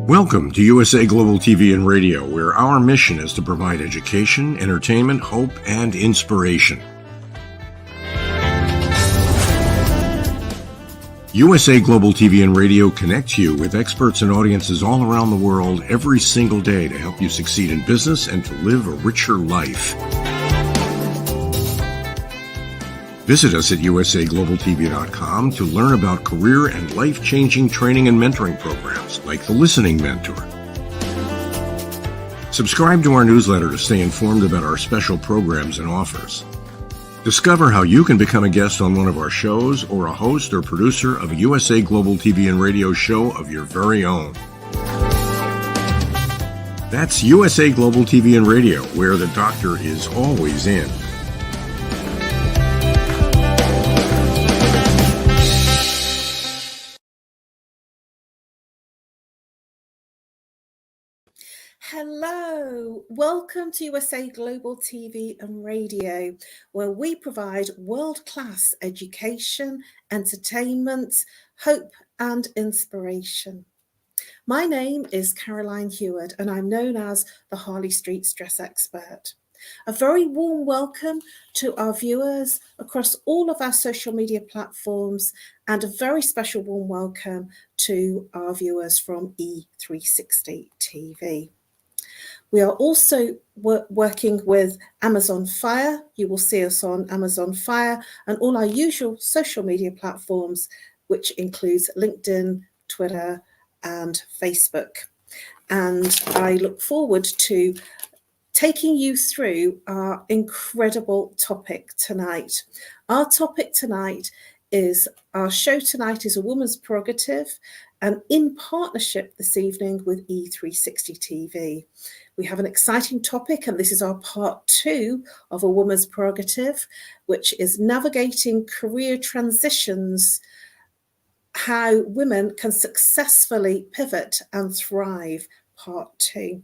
Welcome to USA Global TV and Radio, where our mission is to provide education, entertainment, hope, and inspiration. USA Global TV and Radio connects you with experts and audiences all around the world every single day to help you succeed in business and to live a richer life. Visit us at usaglobaltv.com to learn about career and life-changing training and mentoring programs like the Listening Mentor. Subscribe to our newsletter to stay informed about our special programs and offers. Discover how you can become a guest on one of our shows or a host or producer of a USA Global TV and Radio show of your very own. That's USA Global TV and Radio, where the doctor is always in. Hello, welcome to USA Global TV and Radio, where we provide world-class education, entertainment, hope and inspiration. My name is Caroline HEWARD and I'm known as the Harley Street Stress Expert. A very warm welcome to our viewers across all of our social media platforms and a very special warm welcome to our viewers from E360 TV. We are also working with Amazon Fire. You will see us on Amazon Fire and all our usual social media platforms, which includes LinkedIn, Twitter, and Facebook. And I look forward to taking you through our incredible topic tonight. Our topic tonight is, our show tonight is A Woman's Prerogative, and in partnership this evening with E360 TV. We have an exciting topic, and this is our part 2 of A Woman's Prerogative, which is navigating career transitions, how women can successfully pivot and thrive, part 2.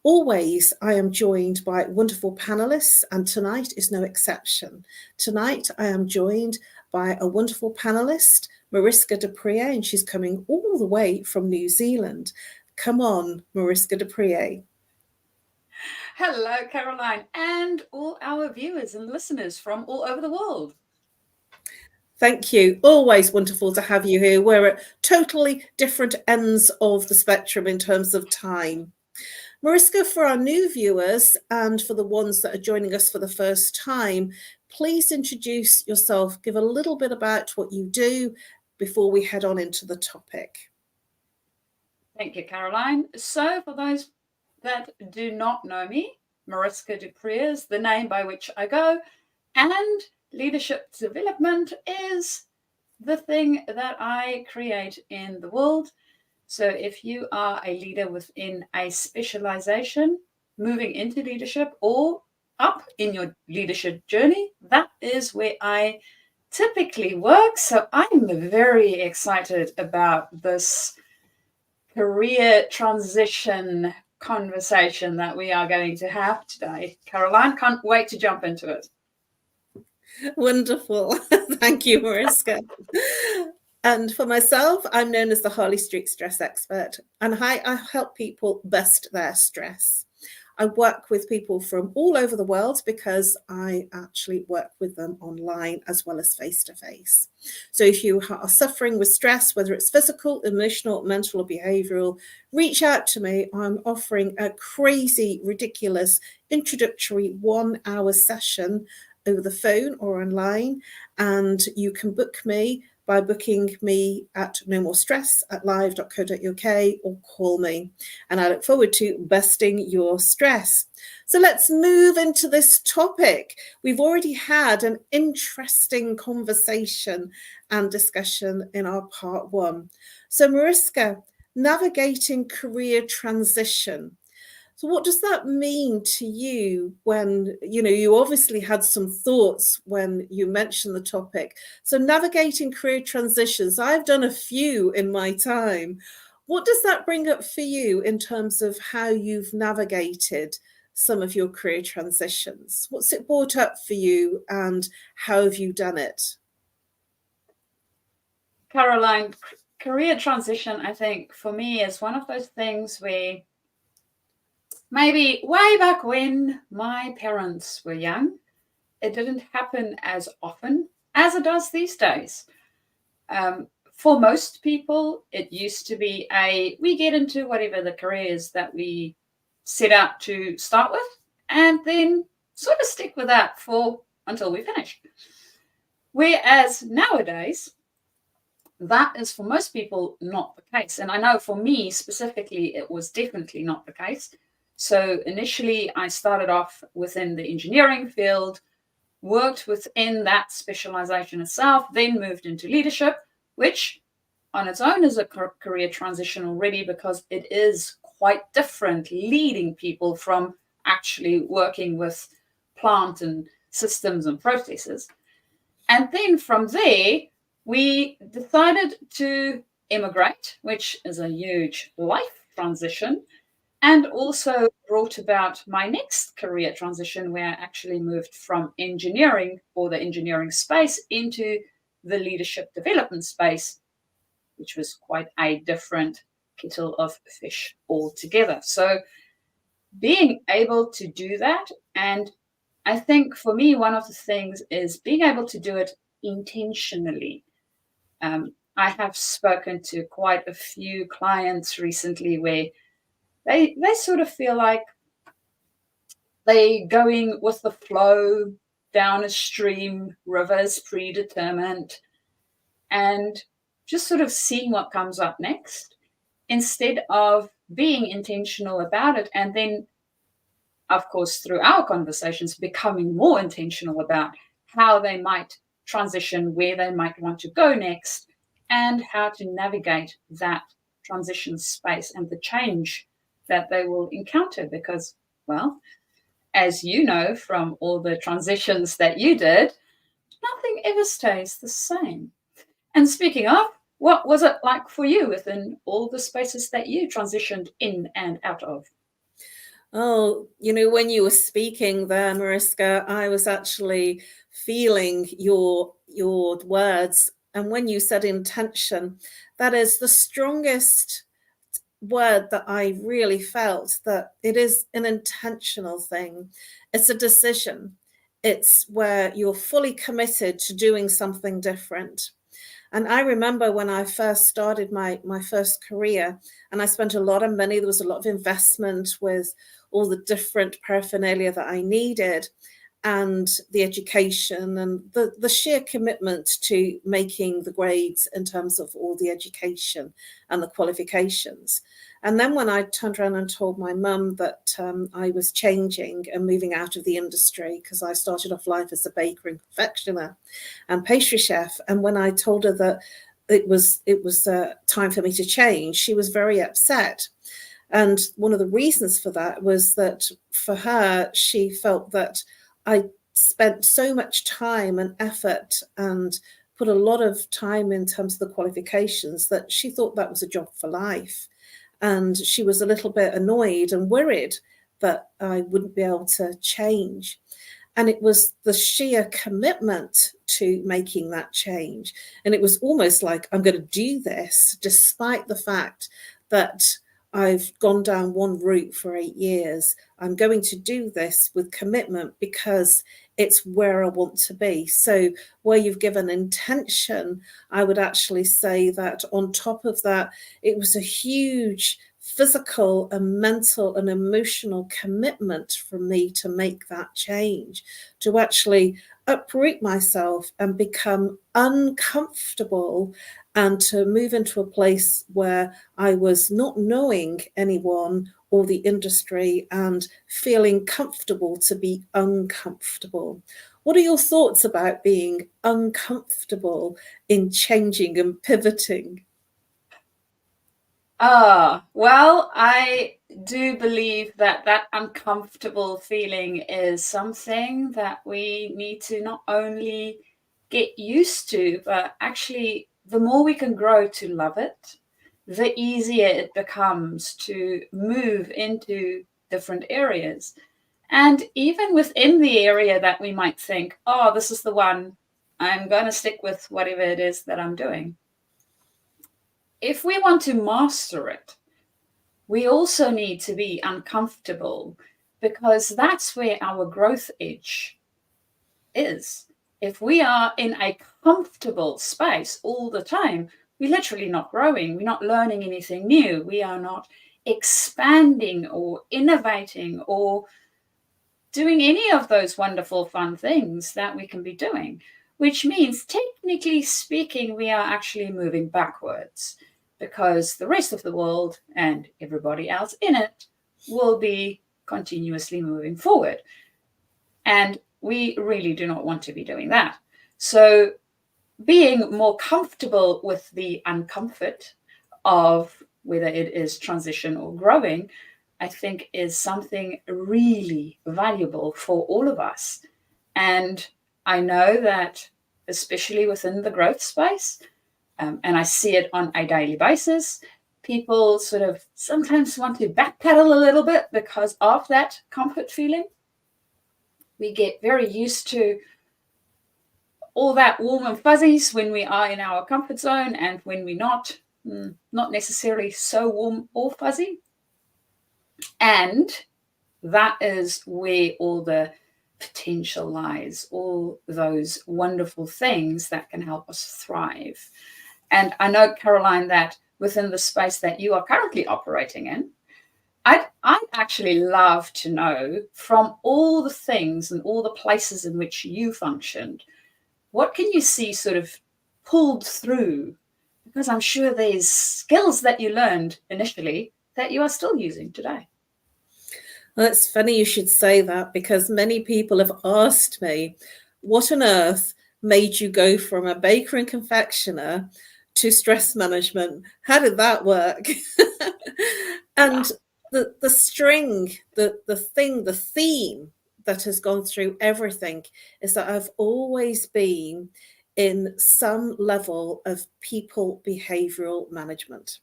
Always, I am joined by wonderful panelists, and tonight is no exception. Tonight, I am joined by a wonderful panelist, Mariska de Pree, and she's coming all the way from New Zealand. Come on, Mariska de Pree. Hello, Caroline, and all our viewers and listeners from all over the world. Thank you. Always wonderful to have you here. We're at totally different ends of the spectrum in terms of time. Mariska, for our new viewers and for the ones that are joining us for the first time, please introduce yourself, give a little bit about what you do before we head on into the topic. Thank you, Caroline. So for those that do not know me, Mariska de Pree is the name by which I go, and leadership development is the thing that I create in the world. So if you are a leader within a specialization, moving into leadership or up in your leadership journey, that is where I typically work. So I'm very excited about this career transition conversation that we are going to have today. Caroline, can't wait to jump into it. Wonderful. Thank you, Mariska. And for myself, I'm known as the Harley Street Stress Expert, and I help people bust their stress. I work with people from all over the world because I actually work with them online as well as face-to-face. So if you are suffering with stress, whether it's physical, emotional, mental, or behavioral, reach out to me. I'm offering a crazy, ridiculous introductory 1-hour session over the phone or online, and you can book me by booking me at nomorestress@live.co.uk or call me. And I look forward to busting your stress. So let's move into this topic. We've already had an interesting conversation and discussion in our part 1. So Mariska, navigating career transition. So what does that mean to you when, you obviously had some thoughts when you mentioned the topic. So navigating career transitions, I've done a few in my time. What does that bring up for you in terms of how you've navigated some of your career transitions? What's it brought up for you and how have you done it? Caroline, career transition, I think, for me is one of those things where maybe way back when my parents were young, it didn't happen as often as it does these days. For most people, it used to be we get into whatever the career is that we set out to start with, and then sort of stick with that until we finish. Whereas nowadays, that is for most people not the case. And I know for me specifically, it was definitely not the case. So initially, I started off within the engineering field, worked within that specialization itself, then moved into leadership, which on its own is a career transition already, because it is quite different leading people from actually working with plant and systems and processes. And then from there, we decided to immigrate, which is a huge life transition, and also brought about my next career transition, where I actually moved from engineering, or the engineering space, into the leadership development space, which was quite a different kettle of fish altogether. So being able to do that, and I think for me, one of the things is being able to do it intentionally. I have spoken to quite a few clients recently where they sort of feel like they're going with the flow down a stream, rivers predetermined, and just sort of seeing what comes up next, instead of being intentional about it. And then, of course, through our conversations, becoming more intentional about how they might transition, where they might want to go next, and how to navigate that transition space and the change that they will encounter. Because, well, as you know from all the transitions that you did, nothing ever stays the same. And speaking of, what was it like for you within all the spaces that you transitioned in and out of? Oh, when you were speaking there, Mariska, I was actually feeling your words. And when you said intention, that is the strongest word that I really felt, that it is an intentional thing. It's a decision. It's where you're fully committed to doing something different. And I remember when I first started my first career, and I spent a lot of money, there was a lot of investment with all the different paraphernalia that I needed, and the education and the sheer commitment to making the grades in terms of all the education and the qualifications. And then when I turned around and told my mum that I was changing and moving out of the industry, because I started off life as a baker and confectioner and pastry chef, and when I told her that it was time for me to change, she was very upset. And one of the reasons for that was that for her, she felt that I spent so much time and effort and put a lot of time in terms of the qualifications that she thought that was a job for life. And she was a little bit annoyed and worried that I wouldn't be able to change. And it was the sheer commitment to making that change. And it was almost like, I'm going to do this despite the fact that I've gone down one route for 8 years. I'm going to do this with commitment because it's where I want to be. So where you've given intention, I would actually say that on top of that, it was a huge physical and mental and emotional commitment for me to make that change, to actually uproot myself and become uncomfortable, and to move into a place where I was not knowing anyone or the industry and feeling comfortable to be uncomfortable. What are your thoughts about being uncomfortable in changing and pivoting? Well, I do believe that uncomfortable feeling is something that we need to not only get used to, but actually the more we can grow to love it, the easier it becomes to move into different areas. And even within the area that we might think, oh, this is the one, I'm going to stick with whatever it is that I'm doing. if we want to master it, we also need to be uncomfortable, because that's where our growth edge is. If we are in a comfortable space all the time, we're literally not growing. We're not learning anything new. We are not expanding or innovating or doing any of those wonderful, fun things that we can be doing, which means, technically speaking, we are actually moving backwards, because the rest of the world and everybody else in it will be continuously moving forward. And we really do not want to be doing that. So being more comfortable with the uncomfort of whether it is transition or growing, I think is something really valuable for all of us. And I know that, especially within the growth space, and I see it on a daily basis, people sort of sometimes want to backpedal a little bit because of that comfort feeling. We get very used to all that warm and fuzzies when we are in our comfort zone, and when we're not necessarily so warm or fuzzy. And that is where all the potential lies, all those wonderful things that can help us thrive. And I know, Caroline, that within the space that you are currently operating in, I'd actually love to know, from all the things and all the places in which you functioned, what can you see sort of pulled through? Because I'm sure there's skills that you learned initially that you are still using today. Well, it's funny you should say that, because many people have asked me, what on earth made you go from a baker and confectioner to stress management? How did that work? And the string, the theme that has gone through everything is that I've always been in some level of people behavioral management.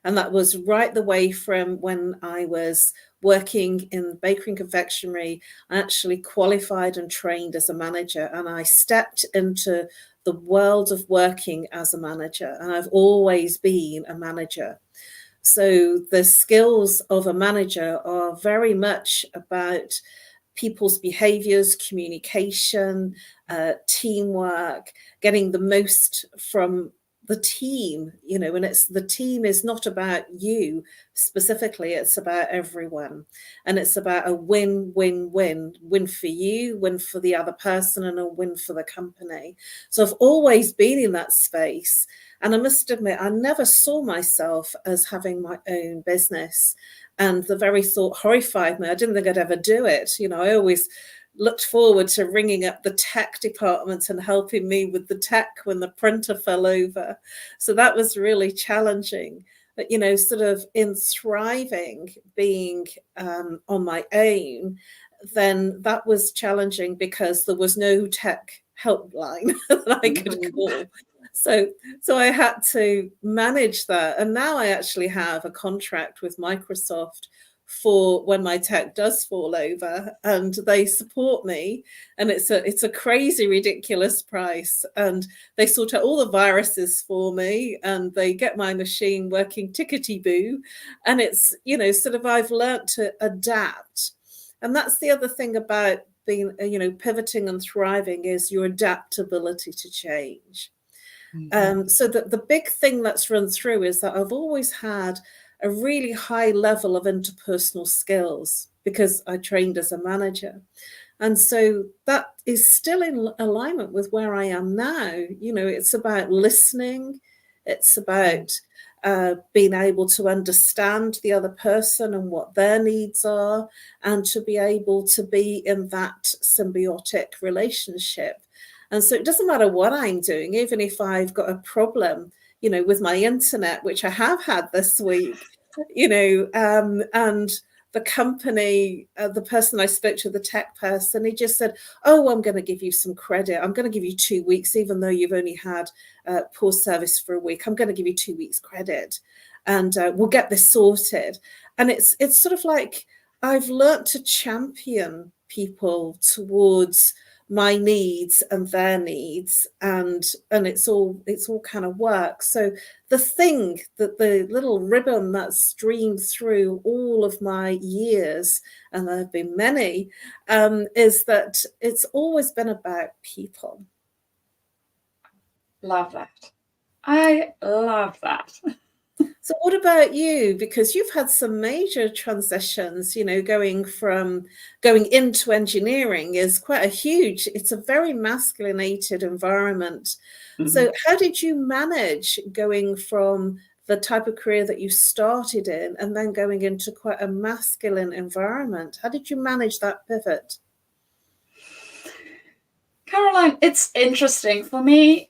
And that was right the way from when I was working in bakery and confectionery. I actually qualified and trained as a manager, and I stepped into the world of working as a manager, and I've always been a manager. So the skills of a manager are very much about people's behaviors, communication, teamwork, getting the most from the team, and the team is not about you specifically, it's about everyone. And it's about a win for you, win for the other person, and a win for the company. So I've always been in that space. And I must admit, I never saw myself as having my own business. And the very thought horrified me. I didn't think I'd ever do it. I always looked forward to ringing up the tech department and helping me with the tech when the printer fell over. So that was really challenging. But, sort of in thriving, being on my own, then that was challenging because there was no tech helpline that I could call. So I had to manage that. And now I actually have a contract with Microsoft for when my tech does fall over, and they support me, and it's a crazy, ridiculous price, and they sort out all the viruses for me, and they get my machine working tickety-boo. And it's, sort of, I've learned to adapt. And that's the other thing about being, pivoting and thriving, is your adaptability to change. So the big thing that's run through is that I've always had a really high level of interpersonal skills because I trained as a manager. And so that is still in alignment with where I am now. It's about listening. It's about being able to understand the other person and what their needs are, and to be able to be in that symbiotic relationship. And so it doesn't matter what I'm doing, even if I've got a problem, with my internet, which I have had this week, and the company, the person I spoke to, the tech person, he just said, oh, I'm going to give you some credit. I'm going to give you 2 weeks, even though you've only had poor service for a week. I'm going to give you 2 weeks credit, and we'll get this sorted. And it's sort of like I've learned to champion people towards my needs and their needs, and it's all kind of work. So the thing that the little ribbon that streamed through all of my years, and there have been many, is that it's always been about people. Love that. I love that. So what about you? Because you've had some major transitions, you know, going into engineering is quite it's a very masculinated environment. Mm-hmm. So how did you manage going from the type of career that you started in and then going into quite a masculine environment? How did you manage that pivot? Caroline, it's interesting. For me,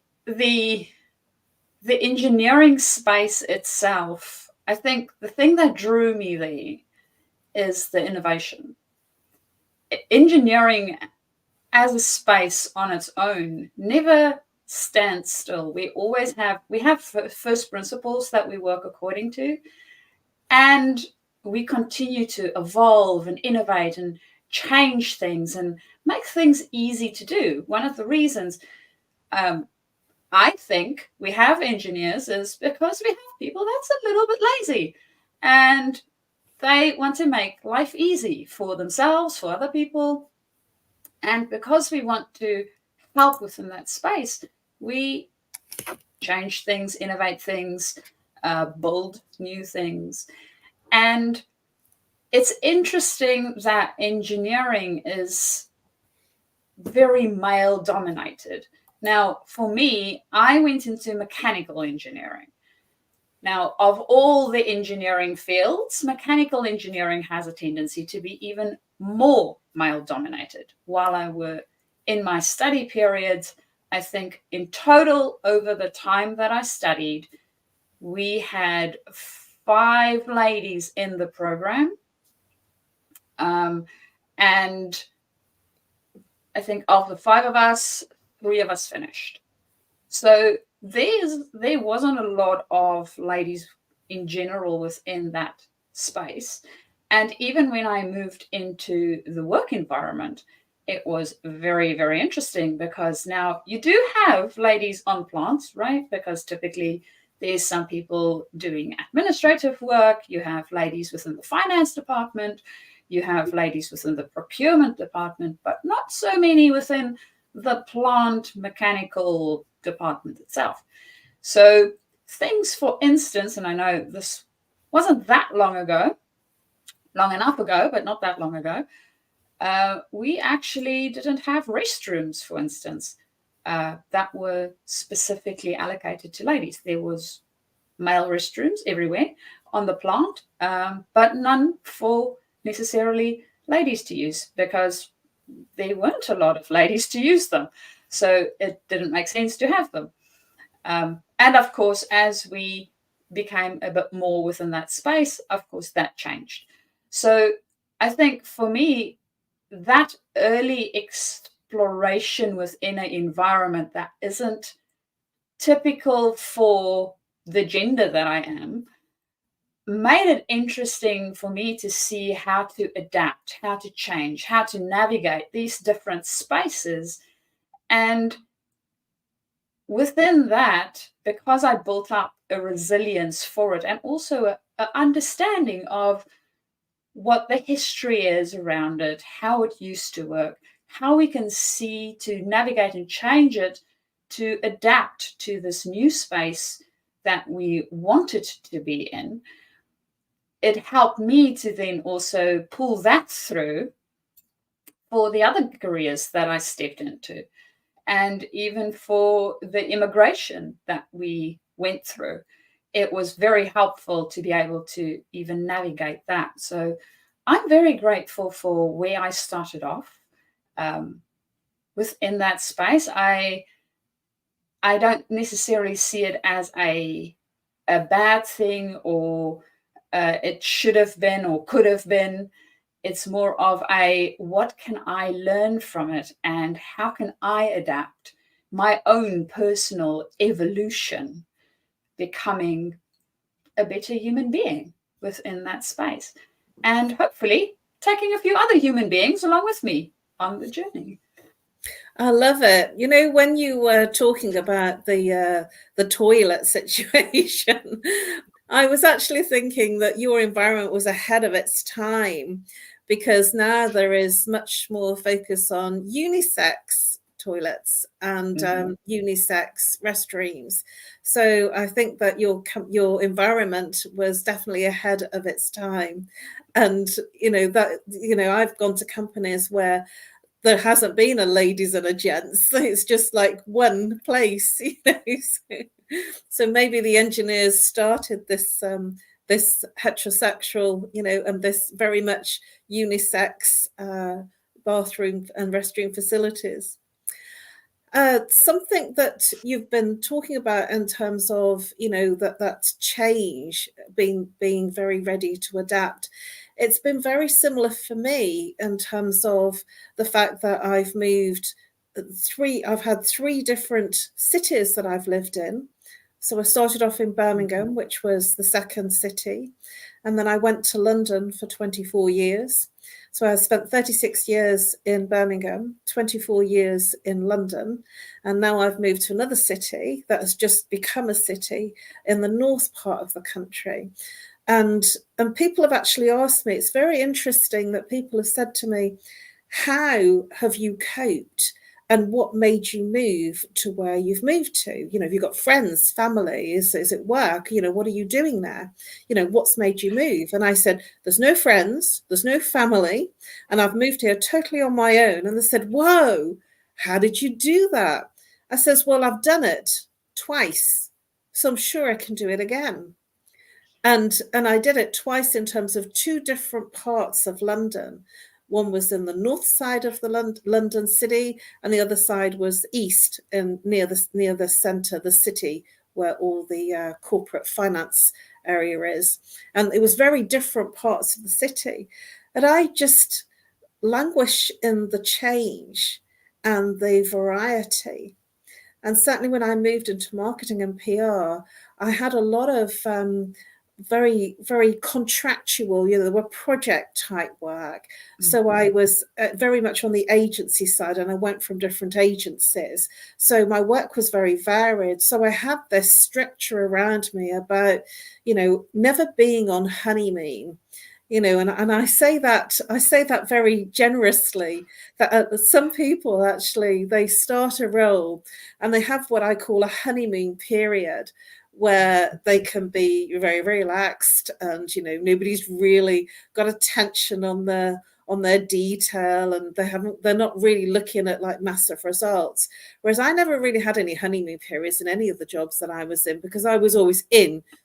the engineering space itself, I think the thing that drew me there is the innovation. Engineering as a space on its own never stands still. We have first principles that we work according to, and we continue to evolve and innovate and change things and make things easy to do. One of the reasons I think we have engineers is because we have people that's a little bit lazy and they want to make life easy for themselves, for other people. And because we want to help within that space, we change things, innovate things, build new things. And it's interesting that engineering is very male dominated. Now, for me, I went into mechanical engineering. Now, of all the engineering fields, mechanical engineering has a tendency to be even more male-dominated. While I were in my study periods, I think in total over the time that I studied, we had 5 ladies in the program. And I think of the 5 of us, 3 of us finished. So there wasn't a lot of ladies in general within that space. And even when I moved into the work environment, it was very, very interesting because now you do have ladies on plants, right? Because typically there's some people doing administrative work. You have ladies within the finance department. You have ladies within the procurement department, but not so many within the plant mechanical department itself. So things, for instance, and I know this wasn't that long ago, long enough ago, but not that long ago, we actually didn't have restrooms, for instance, that were specifically allocated to ladies. There was male restrooms everywhere on the plant, but none for necessarily ladies to use because there weren't a lot of ladies to use them. So it didn't make sense to have them. And of course, as we became a bit more within that space, of course, that changed. So I think for me, that early exploration within an environment that isn't typical for the gender that I am made it interesting for me to see how to adapt, how to change, how to navigate these different spaces. And within that, because I built up a resilience for it and also an understanding of what the history is around it, how it used to work, how we can see to navigate and change it to adapt to this new space that we wanted to be in, it helped me to then also pull that through for the other careers that I stepped into. And even for the immigration that we went through, it was very helpful to be able to even navigate that. So I'm very grateful for where I started off within that space. I don't necessarily see it as a bad thing or it should have been or could have been. It's more of what can I learn from it and how can I adapt my own personal evolution, becoming a better human being within that space. And hopefully taking a few other human beings along with me on the journey. I love it. You know, when you were talking about the toilet situation, I was actually thinking that your environment was ahead of its time, because now there is much more focus on unisex toilets and unisex restrooms. So I think that your environment was definitely ahead of its time. And I've gone to companies where there hasn't been a ladies and a gents. It's just like one place, So maybe the engineers started this this heterosexual, and this very much unisex bathroom and restroom facilities. Something that you've been talking about in terms of, that change, being very ready to adapt. It's been very similar for me in terms of the fact that I've had three different cities that I've lived in. So I started off in Birmingham, which was the second city. And then I went to London for 24 years. So I spent 36 years in Birmingham, 24 years in London, and now I've moved to another city that has just become a city in the north part of the country. And people have actually asked me, it's very interesting that people have said to me, how have you coped? And what made you move to where you've moved to? Have you got friends, family? Is it work? What are you doing there? What's made you move? And I said, there's no friends, there's no family, and I've moved here totally on my own. And they said, whoa, how did you do that? I says, well, I've done it twice, so I'm sure I can do it again. And I did it twice in terms of two different parts of London. One was in the north side of the London city, and the other side was east, and near the centre, the city, where all the corporate finance area is. And it was very different parts of the city. And I just languish in the change and the variety. And certainly when I moved into marketing and PR, I had a lot of very, very contractual, there were project type work. So I was very much on the agency side, and I went from different agencies. So my work was very varied. So I had this structure around me about, never being on honeymoon. And I say that very generously, that some people actually, they start a role and they have what I call a honeymoon period, where they can be very relaxed, and nobody's really got attention on their detail, and they're not really looking at like massive results. Whereas I never really had any honeymoon periods in any of the jobs that I was in, because I was always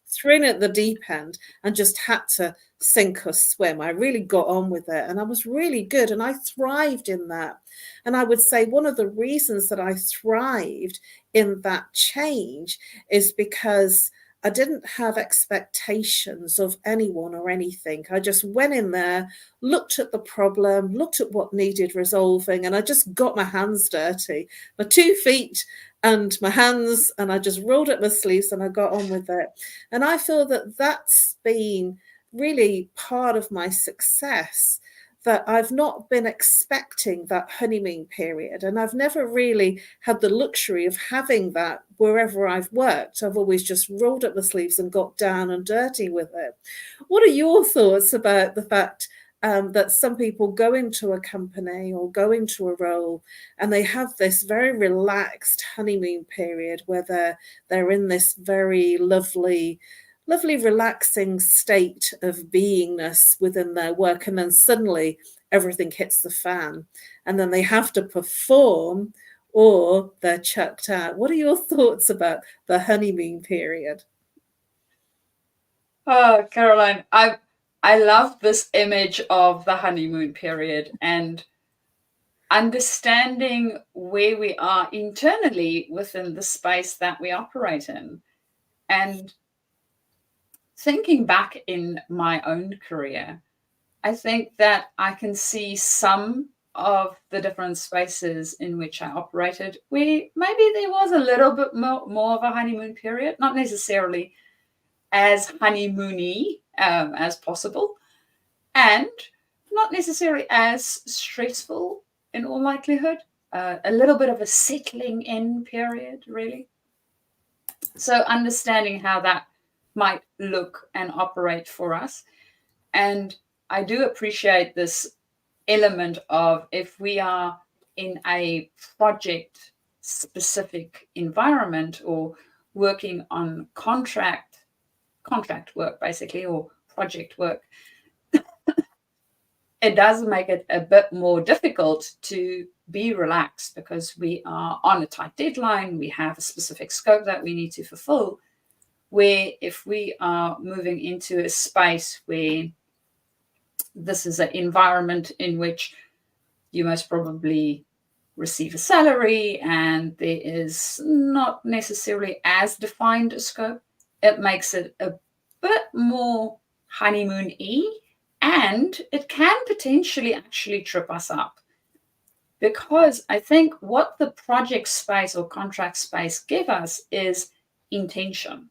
thrown at the deep end and just had to sink or swim. I really got on with it, and I was really good, and I thrived in that. And I would say one of the reasons that I thrived in that change is because I didn't have expectations of anyone or anything. I just went in there, looked at the problem, looked at what needed resolving, and I just got my hands dirty, my 2 feet and my hands, and I just rolled up my sleeves and I got on with it. And I feel that that's been really part of my success, that I've not been expecting that honeymoon period, and I've never really had the luxury of having that wherever I've worked. I've always just rolled up my sleeves and got down and dirty with it. What are your thoughts about the fact that some people go into a company or go into a role and they have this very relaxed honeymoon period where they're in this very lovely, relaxing state of beingness within their work, and then suddenly everything hits the fan, and then they have to perform or they're chucked out? What are your thoughts about the honeymoon period? Oh, Caroline, I love this image of the honeymoon period and understanding where we are internally within the space that we operate in. And thinking back in my own career, I think that I can see some of the different spaces in which I operated where maybe there was a little bit more of a honeymoon period, not necessarily as honeymoony as possible, and not necessarily as stressful in all likelihood. a little bit of a settling in period, really. So understanding how that might look and operate for us. And I do appreciate this element of, if we are in a project specific environment or working on contract work, basically, or project work, it does make it a bit more difficult to be relaxed, because we are on a tight deadline, we have a specific scope that we need to fulfill. Where if we are moving into a space where this is an environment in which you most probably receive a salary and there is not necessarily as defined a scope, it makes it a bit more honeymoon-y, and it can potentially actually trip us up. Because I think what the project space or contract space give us is intention.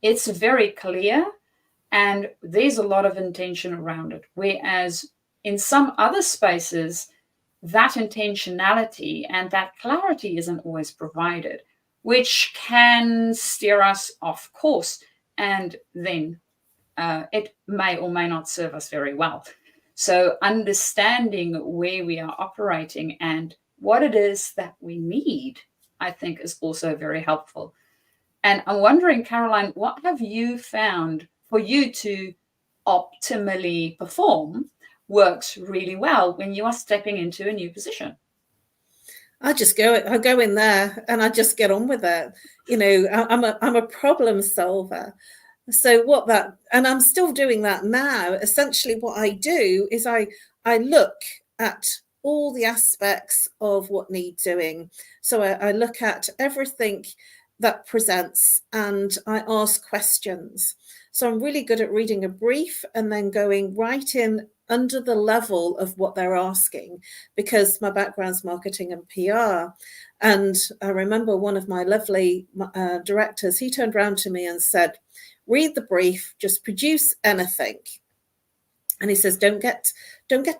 It's very clear, and there's a lot of intention around it. Whereas in some other spaces, that intentionality and that clarity isn't always provided, which can steer us off course, and then it may or may not serve us very well. So understanding where we are operating and what it is that we need, I think, is also very helpful. And I'm wondering, Caroline, what have you found for you to optimally perform works really well when you are stepping into a new position? I go in there and I just get on with it. You know, I'm a problem solver. So and I'm still doing that now. Essentially what I do is I look at all the aspects of what needs doing. So I look at everything that presents and I ask questions. So I'm really good at reading a brief and then going right in under the level of what they're asking, because my background's marketing and PR. And I remember one of my lovely directors, he turned around to me and said, read the brief, just produce anything. And he says, don't get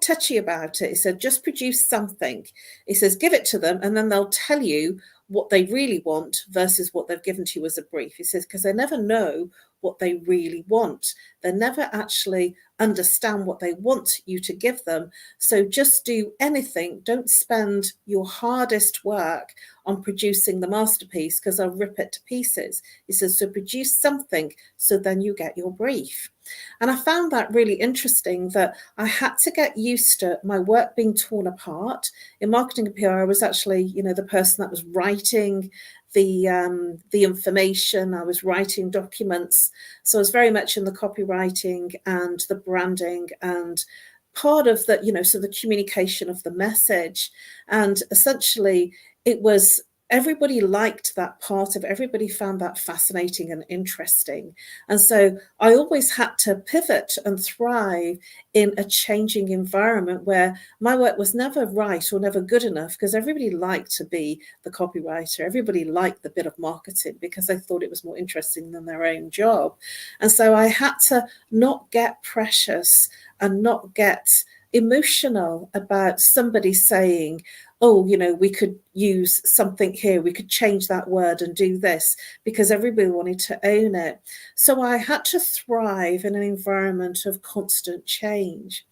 touchy about it. He said, just produce something. He says, give it to them and then they'll tell you what they really want versus what they've given to you as a brief. He says, because they never know what they really want. They never actually understand what they want you to give them. So just do anything. Don't spend your hardest work on producing the masterpiece, because they'll rip it to pieces. He says, so produce something so then you get your brief. And I found that really interesting, that I had to get used to my work being torn apart. In marketing and PR, I was actually, the person that was writing the information. I was writing documents. So I was very much in the copywriting and the branding and part of that, so the communication of the message. And essentially it was, everybody liked that part of it. Everybody found that fascinating and interesting. And so I always had to pivot and thrive in a changing environment where my work was never right or never good enough, because everybody liked to be the copywriter. Everybody liked the bit of marketing because they thought it was more interesting than their own job. And so I had to not get precious and not get emotional about somebody saying, oh, we could use something here, we could change that word and do this, because everybody wanted to own it. So I had to thrive in an environment of constant change.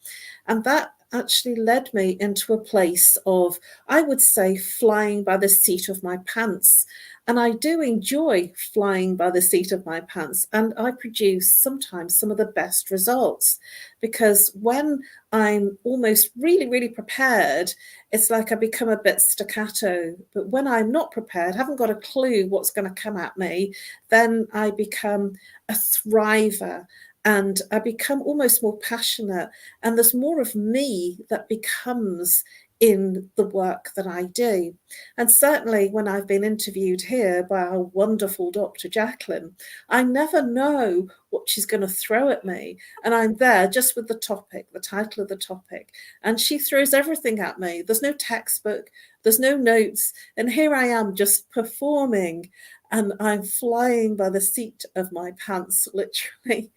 And that actually led me into a place of, I would say, flying by the seat of my pants. And I do enjoy flying by the seat of my pants, and I produce sometimes some of the best results, because when I'm almost really, really prepared, it's like I become a bit staccato. But when I'm not prepared, haven't got a clue what's going to come at me, then I become a thriver. And I become almost more passionate, and there's more of me that becomes in the work that I do. And certainly when I've been interviewed here by our wonderful Dr. Jacalyn, I never know what she's going to throw at me. And I'm there just with the topic, the title of the topic, and she throws everything at me. There's no textbook, there's no notes. And here I am just performing, and I'm flying by the seat of my pants, literally.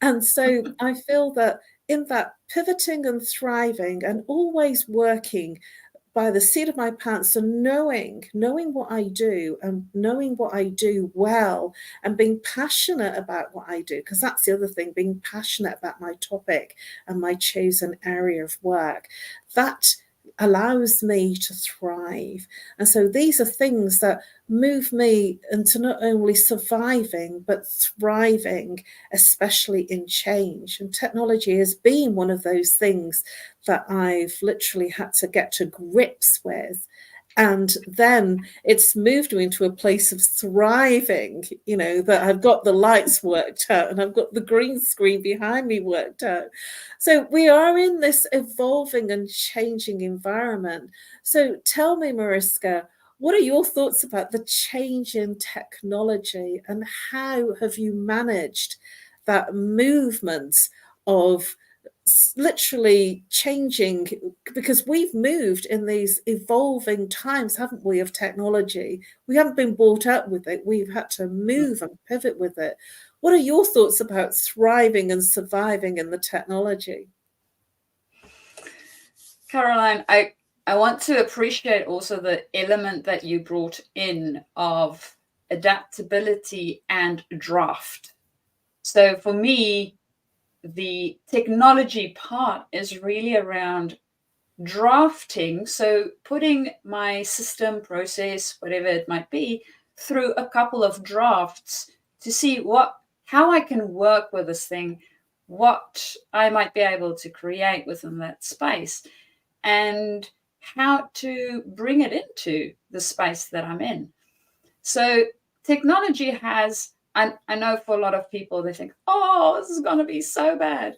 And so I feel that in that pivoting and thriving and always working by the seat of my pants, and knowing what I do and knowing what I do well and being passionate about what I do, because that's the other thing, being passionate about my topic and my chosen area of work, that allows me to thrive. And so these are things that move me into not only surviving but thriving, especially in change. And technology has been one of those things that I've literally had to get to grips with. And then it's moved me into a place of thriving, you know, that I've got the lights worked out and I've got the green screen behind me worked out. So we are in this evolving and changing environment. So tell me, Mariska, what are your thoughts about the change in technology, and how have you managed that movement of literally changing, because we've moved in these evolving times, haven't we, of technology? We haven't been brought up with it. We've had to move and pivot with it. What are your thoughts about thriving and surviving in the technology? Caroline, I want to appreciate also the element that you brought in of adaptability and draft. So for me, the technology part is really around drafting. So putting my system, process, whatever it might be, through a couple of drafts to see how I can work with this thing, what I might be able to create within that space, and how to bring it into the space that I'm in. So technology has, I know for a lot of people, they think, oh, this is going to be so bad.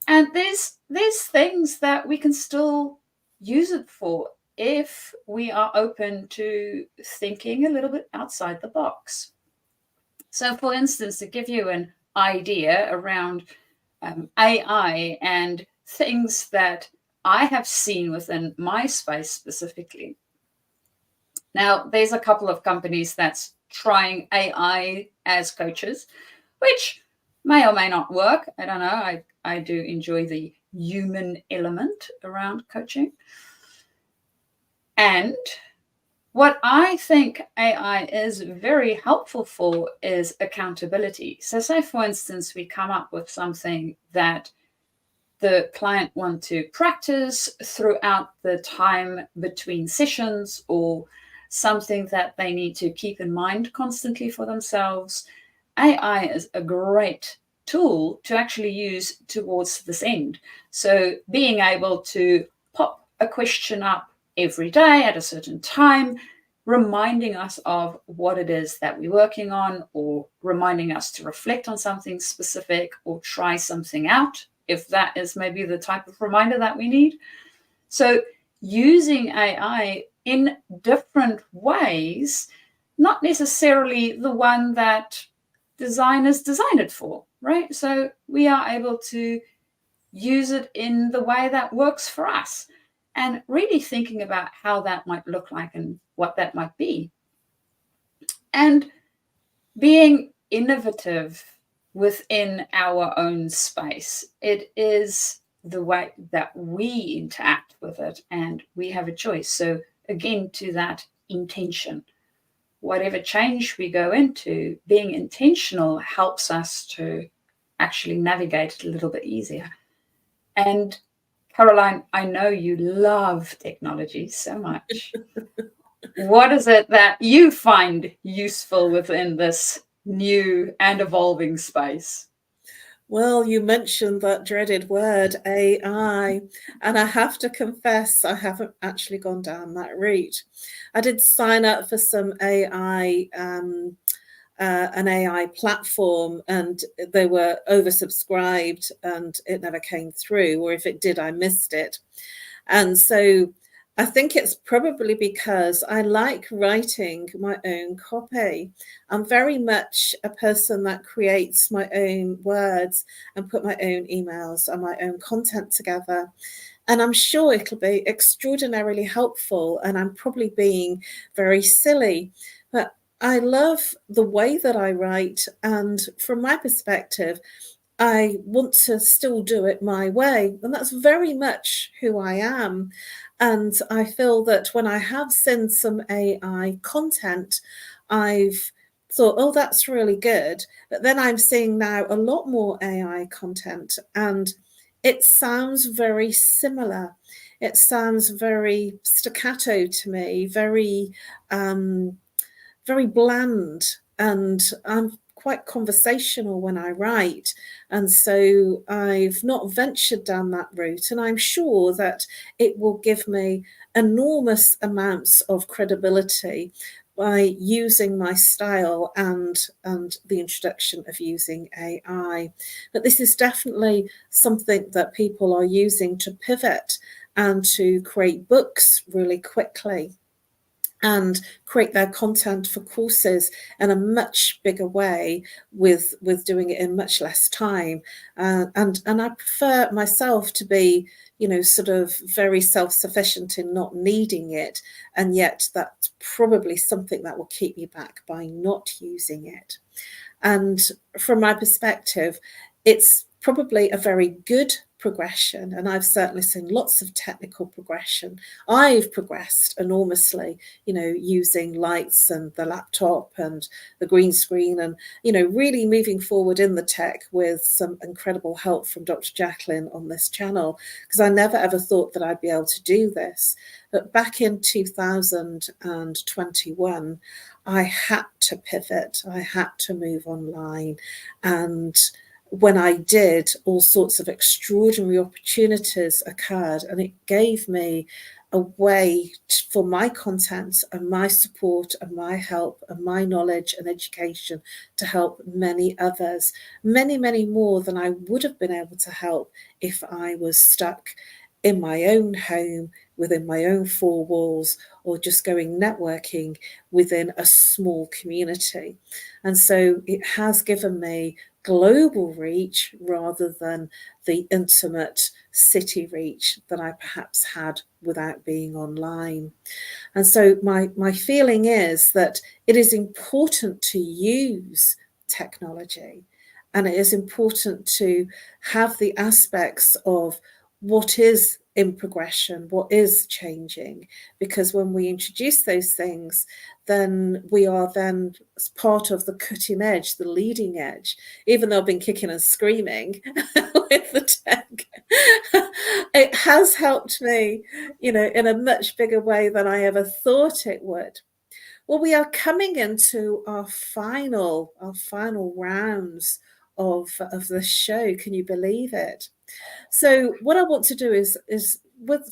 And there's things that we can still use it for if we are open to thinking a little bit outside the box. So for instance, to give you an idea around AI and things that I have seen within my space specifically. Now, there's a couple of companies that's trying AI as coaches, which may or may not work. I don't know. I do enjoy the human element around coaching. And what I think AI is very helpful for is accountability. So say, for instance, we come up with something that the client want to practice throughout the time between sessions, or something that they need to keep in mind constantly for themselves. AI is a great tool to actually use towards this end. So being able to pop a question up every day at a certain time, reminding us of what it is that we're working on, or reminding us to reflect on something specific or try something out, if that is maybe the type of reminder that we need. So using AI in different ways, not necessarily the one that designers designed it for, right? So we are able to use it in the way that works for us, and really thinking about how that might look like and what that might be. And being innovative within our own space. It is the way that we interact with it, and we have a choice. So again, to that intention, whatever change we go into, being intentional helps us to actually navigate it a little bit easier. And Caroline, I know you love technology so much. What is it that you find useful within this new and evolving space? Well, you mentioned that dreaded word, AI, and I have to confess I haven't actually gone down that route. I did sign up for some AI, an AI platform, and they were oversubscribed and it never came through, or if it did, I missed it. And so I think it's probably because I like writing my own copy. I'm very much a person that creates my own words and put my own emails and my own content together. And I'm sure it'll be extraordinarily helpful. And I'm probably being very silly, but I love the way that I write. And from my perspective, I want to still do it my way. And that's very much who I am. And I feel that when I have seen some AI content, I've thought, oh, that's really good. But then I'm seeing now a lot more AI content, and it sounds very similar. It sounds very staccato to me, very very bland, and I'm quite conversational when I write. And so I've not ventured down that route. And I'm sure that it will give me enormous amounts of credibility by using my style and the introduction of using AI. But this is definitely something that people are using to pivot and to create books really quickly and create their content for courses in a much bigger way with doing it in much less time. And I prefer myself to be, sort of very self-sufficient in not needing it. And yet that's probably something that will keep me back by not using it. And from my perspective, it's probably a very good progression, and I've certainly seen lots of technical progression. I've progressed enormously, using lights and the laptop and the green screen, and really moving forward in the tech with some incredible help from Dr. Jacalyn on this channel, because I never ever thought that I'd be able to do this. But back in 2021, I had to pivot, I had to move online, and when I did, all sorts of extraordinary opportunities occurred, and it gave me a way for my content and my support and my help and my knowledge and education to help many others, many, many more than I would have been able to help if I was stuck in my own home, within my own four walls, or just going networking within a small community. And so it has given me global reach rather than the intimate city reach that I perhaps had without being online. And so my feeling is that it is important to use technology, and it is important to have the aspects of what is in progression, what is changing, because when we introduce those things, then we are then part of the cutting edge, the leading edge. Even though I've been kicking and screaming with the tech, it has helped me, in a much bigger way than I ever thought it would. Well, we are coming into our final rounds of the show. Can you believe it? So what I want to do is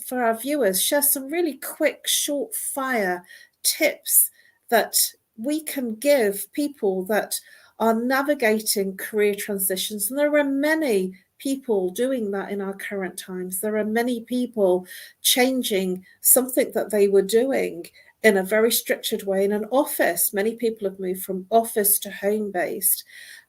for our viewers, share some really quick, short fire tips that we can give people that are navigating career transitions. And there are many people doing that in our current times. There are many people changing something that they were doing in a very structured way in an office. Many people have moved from office to home-based.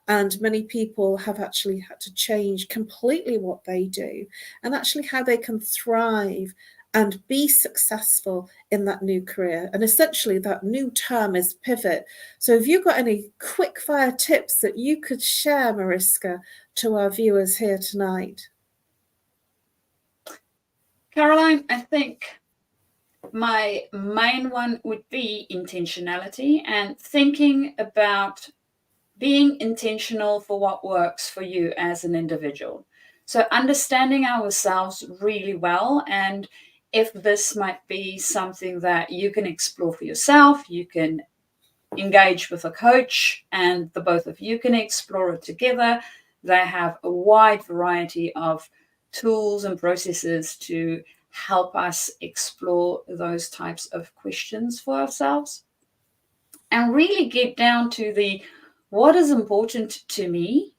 And many people have actually had to change completely what they do and actually how they can thrive and be successful in that new career. And essentially that new term is pivot. So have you got any quick fire tips that you could share, Mariska, to our viewers here tonight? Caroline, I think my main one would be intentionality and thinking about being intentional for what works for you as an individual. So understanding ourselves really well, and if this might be something that you can explore for yourself, you can engage with a coach and the both of you can explore it together. They have a wide variety of tools and processes to help us explore those types of questions for ourselves and really get down to the what is important to me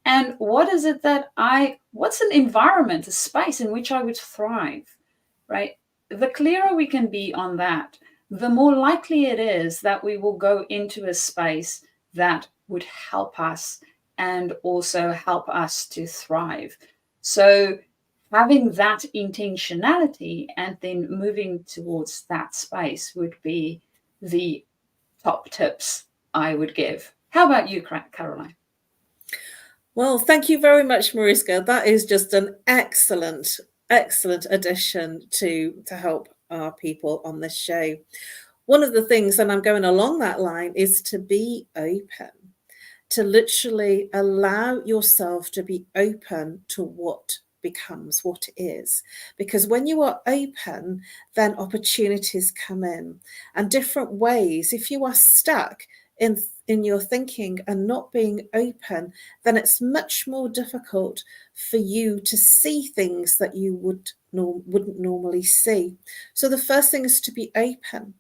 and what is it that what's an environment, a space in which I would thrive, right? The clearer we can be on that, the more likely it is that we will go into a space that would help us and also help us to thrive. So having that intentionality and then moving towards that space would be the top tips I would give. How about you, Caroline? Well, thank you very much, Mariska. That is just an excellent, excellent addition to help our people on this show. One of the things, and I'm going along that line, is to be open, to literally allow yourself to be open to what becomes, what is. Because when you are open, then opportunities come in and different ways. If you are stuck in your thinking and not being open, then it's much more difficult for you to see things that you wouldn't normally see. So the first thing is to be open.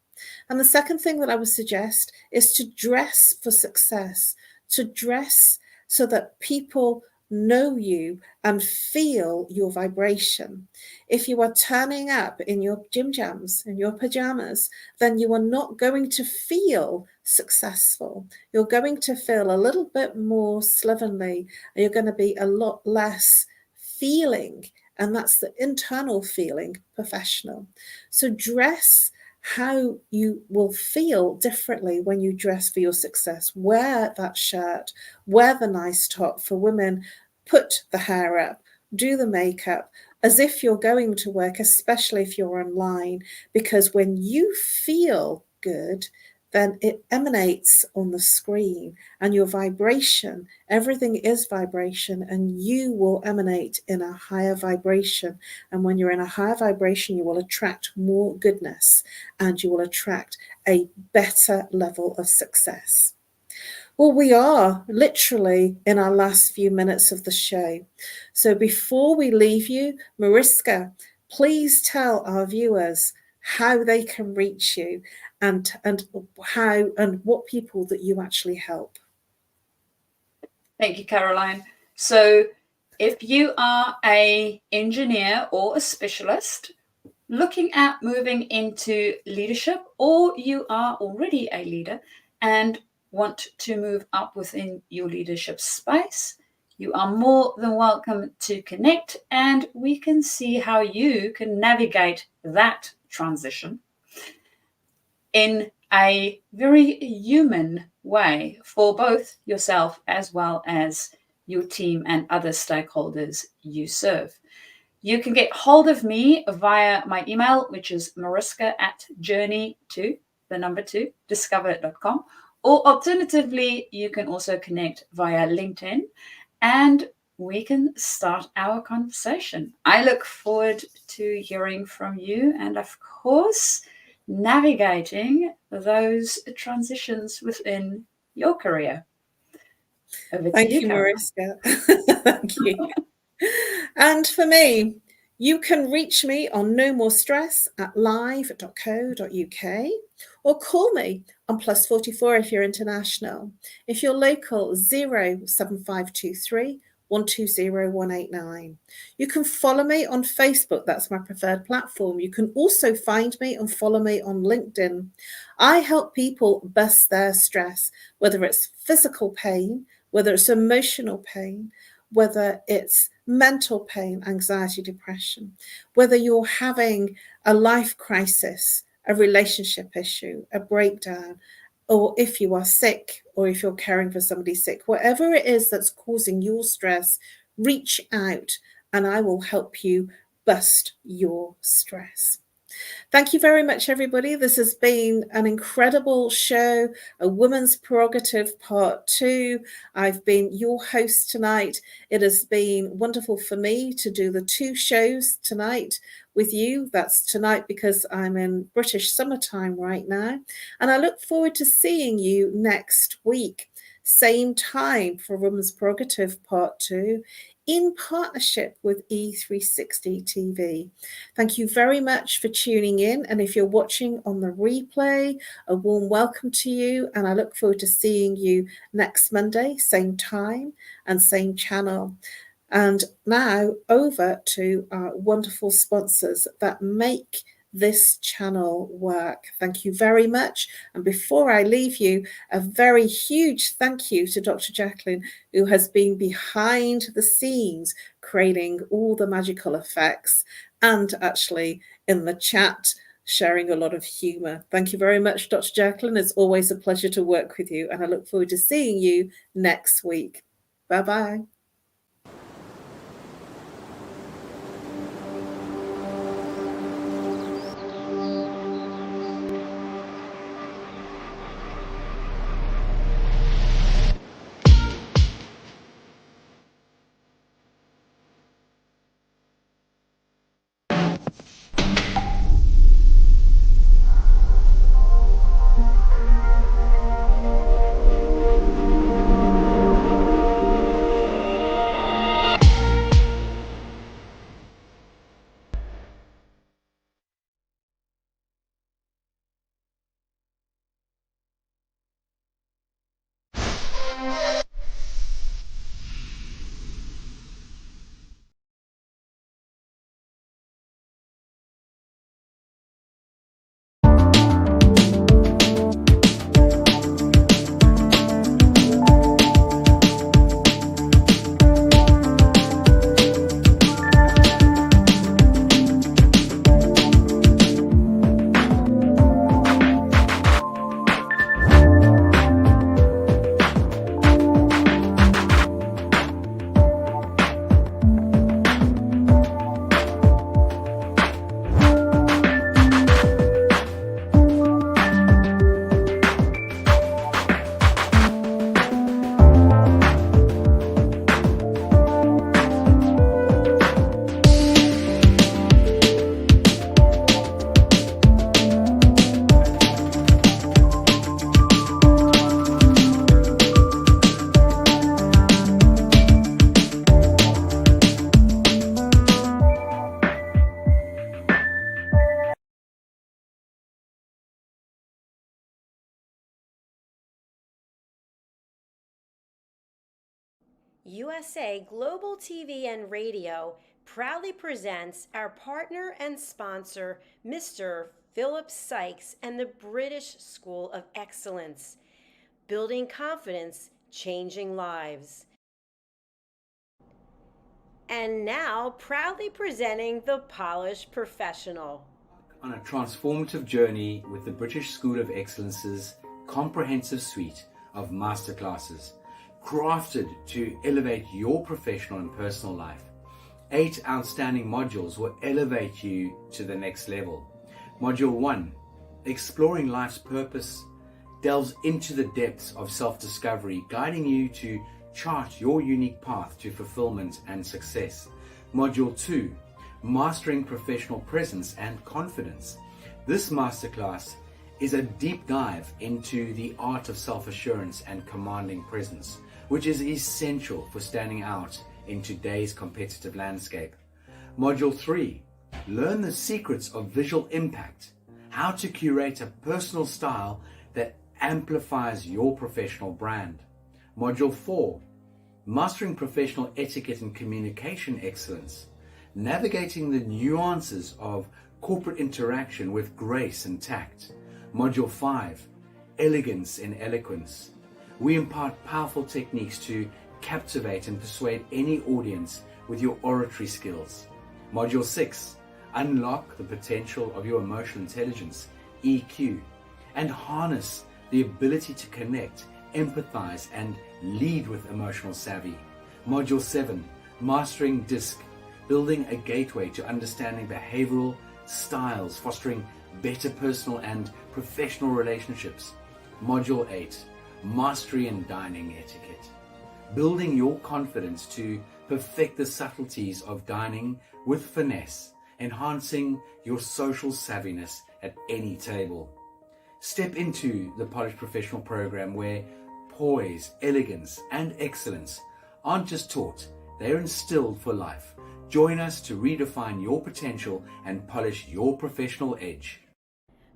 And the second thing that I would suggest is to dress for success, to dress so that people know you and feel your vibration. If you are turning up in your gym jams, in your pajamas, then you are not going to feel successful. You're going to feel a little bit more slovenly. You're going to be a lot less feeling, and that's the internal feeling, professional. So dress how you will feel differently when you dress for your success. Wear that shirt, wear the nice top. For women, put the hair up, do the makeup as if you're going to work, especially if you're online, because when you feel good, then it emanates on the screen, and your vibration, everything is vibration, and you will emanate in a higher vibration. And when you're in a higher vibration, you will attract more goodness, and you will attract a better level of success. Well, we are literally in our last few minutes of the show. So before we leave you, Mariska, please tell our viewers how they can reach you and how and what people that you actually help. Thank you, Caroline. So if you are an engineer or a specialist looking at moving into leadership, or you are already a leader and want to move up within your leadership space, you are more than welcome to connect, and we can see how you can navigate that transition in a very human way for both yourself as well as your team and other stakeholders you serve. You can get hold of me via my email, which is mariska@journey2discover.com, or alternatively, you can also connect via LinkedIn and we can start our conversation. I look forward to hearing from you and, of course, navigating those transitions within your career. Over Thank to you, you, Caroline. Mariska. Thank you. And for me, you can reach me on nomorestress@live.co.uk, or call me on +44 if you're international. If you're local, 07523 120189. You can follow me on Facebook. That's my preferred platform. You can also find me and follow me on LinkedIn. I help people bust their stress, whether it's physical pain, whether it's emotional pain, whether it's mental pain, anxiety, depression, whether you're having a life crisis, a relationship issue, a breakdown, or if you are sick, or if you're caring for somebody sick, whatever it is that's causing your stress, reach out and I will help you bust your stress. Thank you very much, everybody. This has been an incredible show, a Women's Prerogative Part 2. I've been your host tonight. It has been wonderful for me to do the 2 shows tonight with you. That's tonight because I'm in British summertime right now. And I look forward to seeing you next week. Same time for Women's Prerogative Part 2. In partnership with E360 TV. Thank you very much for tuning in. And if you're watching on the replay, a warm welcome to you. And I look forward to seeing you next Monday, same time and same channel. And now over to our wonderful sponsors that make this channel work. Thank you very much. And before I leave you, a very huge thank you to Dr. Jacalyn, who has been behind the scenes creating all the magical effects and actually in the chat sharing a lot of humor. Thank you very much, Dr. Jacalyn. It's always a pleasure to work with you, and I look forward to seeing you next week. Bye-bye. USA Global TV and Radio proudly presents our partner and sponsor, Mr. Philip Sykes and the British School of Excellence. Building confidence, changing lives. And now, proudly presenting the Polished Professional. On a transformative journey with the British School of Excellence's comprehensive suite of masterclasses, crafted to elevate your professional and personal life. 8 outstanding modules will elevate you to the next level. Module 1, Exploring Life's Purpose, delves into the depths of self-discovery, guiding you to chart your unique path to fulfillment and success. Module 2, Mastering Professional Presence and Confidence. This masterclass is a deep dive into the art of self-assurance and commanding presence, which is essential for standing out in today's competitive landscape. Module 3, Learn the secrets of visual impact, how to curate a personal style that amplifies your professional brand. Module 4, Mastering Professional Etiquette and Communication Excellence, navigating the nuances of corporate interaction with grace and tact. Module 5, Elegance in Eloquence. We impart powerful techniques to captivate and persuade any audience with your oratory skills. Module 6, Unlock the potential of your emotional intelligence, EQ, and harness the ability to connect, empathize, and lead with emotional savvy. Module 7, Mastering DISC, building a gateway to understanding behavioral styles, fostering better personal and professional relationships. Module 8, Mastery in Dining Etiquette, building your confidence to perfect the subtleties of dining with finesse, enhancing your social savviness at any table. Step into the Polished Professional program where poise, elegance, and excellence aren't just taught, they're instilled for life. Join us to redefine your potential and polish your professional edge.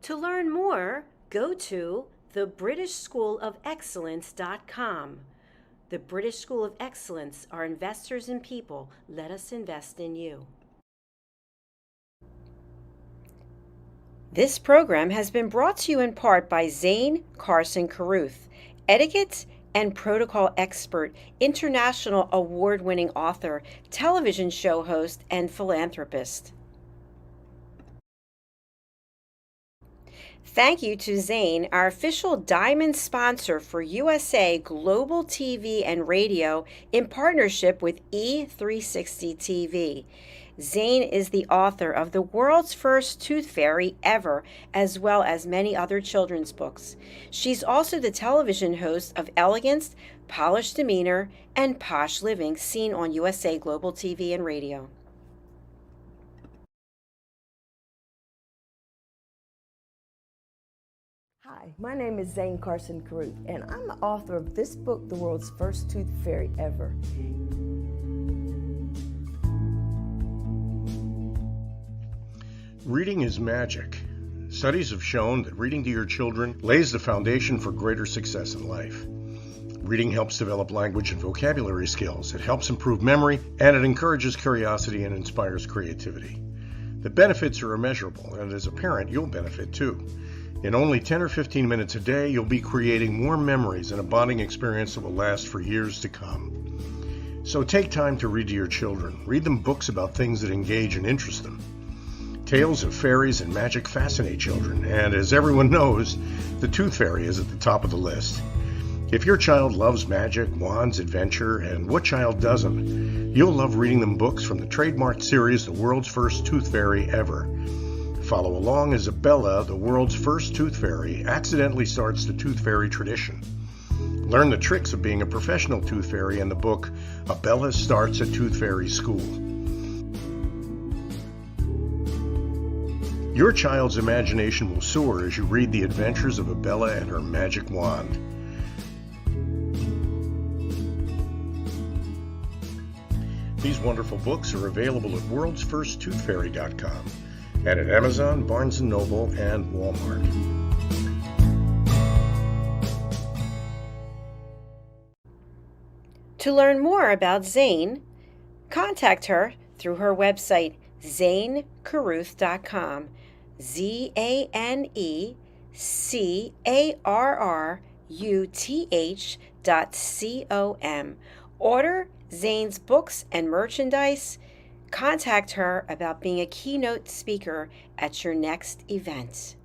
To learn more, go to thebritishschoolofexcellence.com. The British School of Excellence are investors in people. Let us invest in you. This program has been brought to you in part by Zane Carson Carruth, etiquette and protocol expert, international award-winning author, television show host, and philanthropist. Thank you to Zane, our official diamond sponsor for USA Global TV and Radio in partnership with E360 TV. Zane is the author of the world's first tooth fairy ever, as well as many other children's books. She's also the television host of Elegance, Polished Demeanor, and Posh Living, seen on USA Global TV and Radio. Hi, my name is Zane Carson Carruth, and I'm the author of this book, The World's First Tooth Fairy Ever. Reading is magic. Studies have shown that reading to your children lays the foundation for greater success in life. Reading helps develop language and vocabulary skills. It helps improve memory, and it encourages curiosity and inspires creativity. The benefits are immeasurable, and as a parent, you'll benefit too. In only 10 or 15 minutes a day, you'll be creating more memories and a bonding experience that will last for years to come. So take time to read to your children. Read them books about things that engage and interest them. Tales of fairies and magic fascinate children, and as everyone knows, the Tooth Fairy is at the top of the list. If your child loves magic, wands, adventure, and what child doesn't, you'll love reading them books from the trademarked series, The World's First Tooth Fairy Ever. Follow along as Abella, the world's first tooth fairy, accidentally starts the tooth fairy tradition. Learn the tricks of being a professional tooth fairy in the book, Abella Starts a Tooth Fairy School. Your child's imagination will soar as you read the adventures of Abella and her magic wand. These wonderful books are available at worldsfirsttoothfairy.com and at Amazon, Barnes & Noble, and Walmart. To learn more about Zane, contact her through her website, zanecarruth.com, ZANECARRUTH.com. Order Zane's books and merchandise. Contact her about being a keynote speaker at your next event.